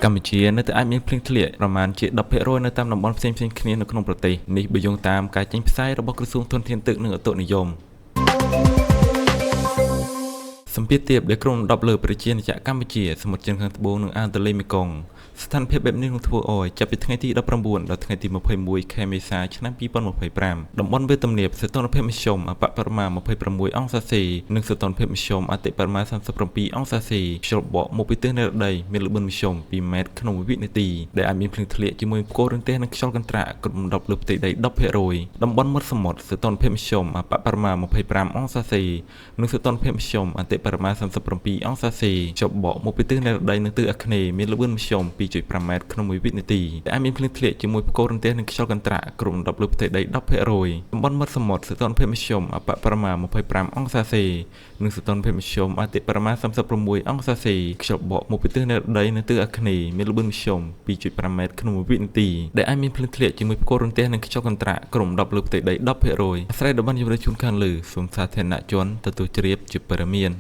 កម្ពុជានៅតែអាចមានភ្លៀងធ្លាក់ប្រមាណជា10%នៅតាមតំបន់ផ្សេងៗគ្នានៅក្នុងប្រទេសនេះបើយោងតាមការចេញផ្សាយរបស់ក្រសួងធនធានទឹកនិងឧតុនិយមសម្ពាធទាបដែលក្រុង10លើប្រជាណាចក្រកម្ពុជាសមុទ្រចិនខាងត្បូងនិងអាងទន្លេមេគង្គស្ថានភាពបែបនេះនឹងធ្វើឲ្យចាប់ពីថ្ងៃទី19ដល់ថ្ងៃទី21ខែមេសាឆ្នាំ2025តំបន់វាលទំនាបសីតុណ្ហភាពមធ្យមអបបរមា26អង្សាសេនិងសីតុណ្ហភាពមធ្យមអតិបរមា37អង្សាសេខ្យល់បក់មកពីទិសនិរតីមានល្បឿនមធ្យម2ម៉ែត្រក្នុងវិនាទីដែលអាចមានភ្លៀងធ្លាក់ជាមួយផ្គររន្ទះនិងខ្យល់កន្ត្រាក់គ្រប់10លើផ្ទៃដី 10% តំបន់មាត់សមុទ្រសីតុណ្ហភាពមធ្យមអបបរមា25អង្សាសេនិងសីតុណ្ហភាពមធ្យមអតិបរមា37អង្សាសេខ្យល់បក់មកពីទិសនិរតីនិងទិសអាគ្នេយ៍មានល្បឿនមធ្យម2.5ម៉ែត្រក្នុងមួយវិនាទីដែលអាចមានភ្លៀងធ្លាក់ជាមួយផ្គររន្ទះនិងខ្យល់កន្ត្រាក់គ្រប់10លើផ្ទៃដី 10% តំបន់មាត់សមុទ្រសីតុណ្ហភាពមធ្យមអបបរមា25អង្សាសេនិងសីតុណ្ហភាពមធ្យមអតិបរមា36អង្សាសេខ្យល់បក់មកពីទិសនិរតីនិងទិសអាគ្នេយ៍មានល្បឿនមធ្យម2.5ម៉ែត្រក្នុងមួយវិនាទីដែលអាចមានភ្លៀងធ្លាក់ជាមួយផ្គររន្ទះនិងខ្យល់កន្ត្រាក់គ្រប់10លើផ្ទៃដី 10% អាស្រ័យតំបន់ជម្រើសជូនខាងលើសូមសាធារណជនទទួលជ្រាបជាព័ត៌មាន